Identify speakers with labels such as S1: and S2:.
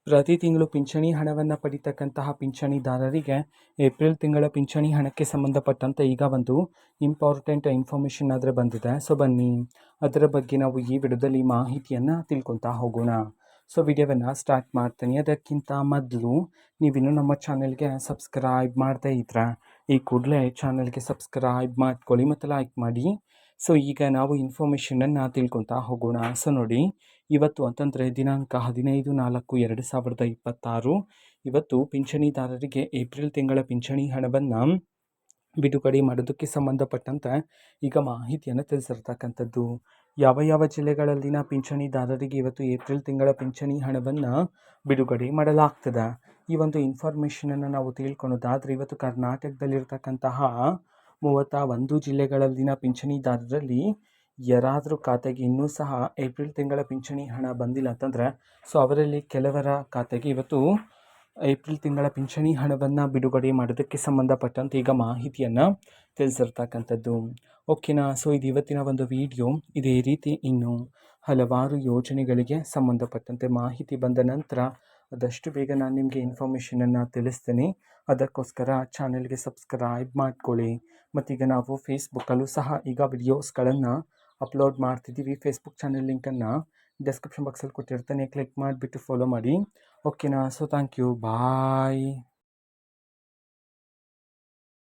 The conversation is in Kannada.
S1: ಪ್ರತಿ ತಿಂಗಳು ಪಿಂಚಣಿ ಹಣವನ್ನು ಪಡಿತಕ್ಕಂತಹ ಪಿಂಚಣಿದಾರರಿಗೆ ಏಪ್ರಿಲ್ ತಿಂಗಳ ಪಿಂಚಣಿ ಹಣಕ್ಕೆ ಸಂಬಂಧಪಟ್ಟಂತೆ ಈಗ ಒಂದು ಇಂಪಾರ್ಟೆಂಟ್ ಇನ್ಫಾರ್ಮೇಷನ್ ಆದರೆ ಬಂದಿದೆ. ಸೊ ಬನ್ನಿ ಅದರ ಬಗ್ಗೆ ನಾವು ಈ ವಿಡಿಯೋದಲ್ಲಿ ಮಾಹಿತಿಯನ್ನು ತಿಳ್ಕೊತಾ ಹೋಗೋಣ. ಸೊ ವಿಡಿಯೋವನ್ನು ಸ್ಟಾರ್ಟ್ ಮಾಡ್ತೀನಿ. ಅದಕ್ಕಿಂತ ಮೊದಲು ನೀವಿನ್ನೂ ನಮ್ಮ ಚಾನೆಲ್ಗೆ ಸಬ್ಸ್ಕ್ರೈಬ್ ಮಾಡದೇ ಇದ್ರೆ ಈ ಕೂಡಲೇ ಚಾನೆಲ್ಗೆ ಸಬ್ಸ್ಕ್ರೈಬ್ ಮಾಡ್ಕೊಳ್ಳಿ ಮತ್ತು ಲೈಕ್ ಮಾಡಿ. ಸೊ ಈಗ ನಾವು ಇನ್ಫಾರ್ಮೇಷನನ್ನು ತಿಳ್ಕೊತಾ ಹೋಗೋಣ. ಸೊ ನೋಡಿ, ಇವತ್ತು ಅಂತಂದರೆ ದಿನಾಂಕ 15/4/2026 ಇವತ್ತು ಪಿಂಚಣಿದಾರರಿಗೆ ಏಪ್ರಿಲ್ ತಿಂಗಳ ಪಿಂಚಣಿ ಹಣವನ್ನು ಬಿಡುಗಡೆ ಮಾಡೋದಕ್ಕೆ ಸಂಬಂಧಪಟ್ಟಂತೆ ಈಗ ಮಾಹಿತಿಯನ್ನು ತಿಳಿಸಿರ್ತಕ್ಕಂಥದ್ದು. ಯಾವ ಜಿಲ್ಲೆಗಳಲ್ಲಿನ ಪಿಂಚಣಿದಾರರಿಗೆ ಇವತ್ತು ಏಪ್ರಿಲ್ ತಿಂಗಳ ಪಿಂಚಣಿ ಹಣವನ್ನು ಬಿಡುಗಡೆ ಮಾಡಲಾಗ್ತದೆ. ಈ ಒಂದು ಇನ್ಫಾರ್ಮೇಷನನ್ನು ನಾವು ತಿಳ್ಕೊಳೋದಾದರೆ ಇವತ್ತು ಕರ್ನಾಟಕದಲ್ಲಿರ್ತಕ್ಕಂತಹ 31 ಜಿಲ್ಲೆಗಳಲ್ಲಿನ ಪಿಂಚಣಿದಾರರಲ್ಲಿ ಯಾರಾದರೂ ಖಾತೆಗೆ ಇನ್ನೂ ಸಹ ಏಪ್ರಿಲ್ ತಿಂಗಳ ಪಿಂಚಣಿ ಹಣ ಬಂದಿಲ್ಲ ಅಂತಂದರೆ ಸೊ ಅವರಲ್ಲಿ ಕೆಲವರ ಖಾತೆಗೆ ಇವತ್ತು ಏಪ್ರಿಲ್ ತಿಂಗಳ ಪಿಂಚಣಿ ಹಣವನ್ನು ಬಿಡುಗಡೆ ಮಾಡೋದಕ್ಕೆ ಸಂಬಂಧಪಟ್ಟಂತೆ ಈಗ ಮಾಹಿತಿಯನ್ನು ತಿಳಿಸಿರ್ತಕ್ಕಂಥದ್ದು. ಓಕೆನಾ. ಸೊ ಇದು ಇವತ್ತಿನ ಒಂದು ವಿಡಿಯೋ. ಇದೇ ರೀತಿ ಇನ್ನು ಹಲವಾರು ಯೋಜನೆಗಳಿಗೆ ಸಂಬಂಧಪಟ್ಟಂತೆ ಮಾಹಿತಿ ಬಂದ ನಂತರ ಆದಷ್ಟು ಬೇಗ ನಾನು ನಿಮಗೆ ಇನ್ಫಾರ್ಮೇಷನನ್ನು ತಿಳಿಸ್ತೀನಿ. ಅದಕ್ಕೋಸ್ಕರ ಚಾನೆಲ್ಗೆ ಸಬ್ಸ್ಕ್ರೈಬ್ ಮಾಡ್ಕೊಳ್ಳಿ. ಮತ್ತೀಗ ನಾವು ಫೇಸ್ಬುಕ್ಕಲ್ಲೂ ಸಹ ಈಗ ವಿಡಿಯೋಸ್ಗಳನ್ನು ಅಪ್ಲೋಡ್ ಮಾಡ್ತಿದ್ದೀವಿ. ಫೇಸ್ಬುಕ್ ಚಾನೆಲ್ ಲಿಂಕನ್ನು ಡಿಸ್ಕ್ರಿಪ್ಷನ್ ಬಾಕ್ಸಲ್ಲಿ ಕೊಟ್ಟಿರ್ತಾನೆ, ಕ್ಲಿಕ್ ಮಾಡಿಬಿಟ್ಟು ಫಾಲೋ ಮಾಡಿ. ಓಕೆನಾ. So thank you, bye.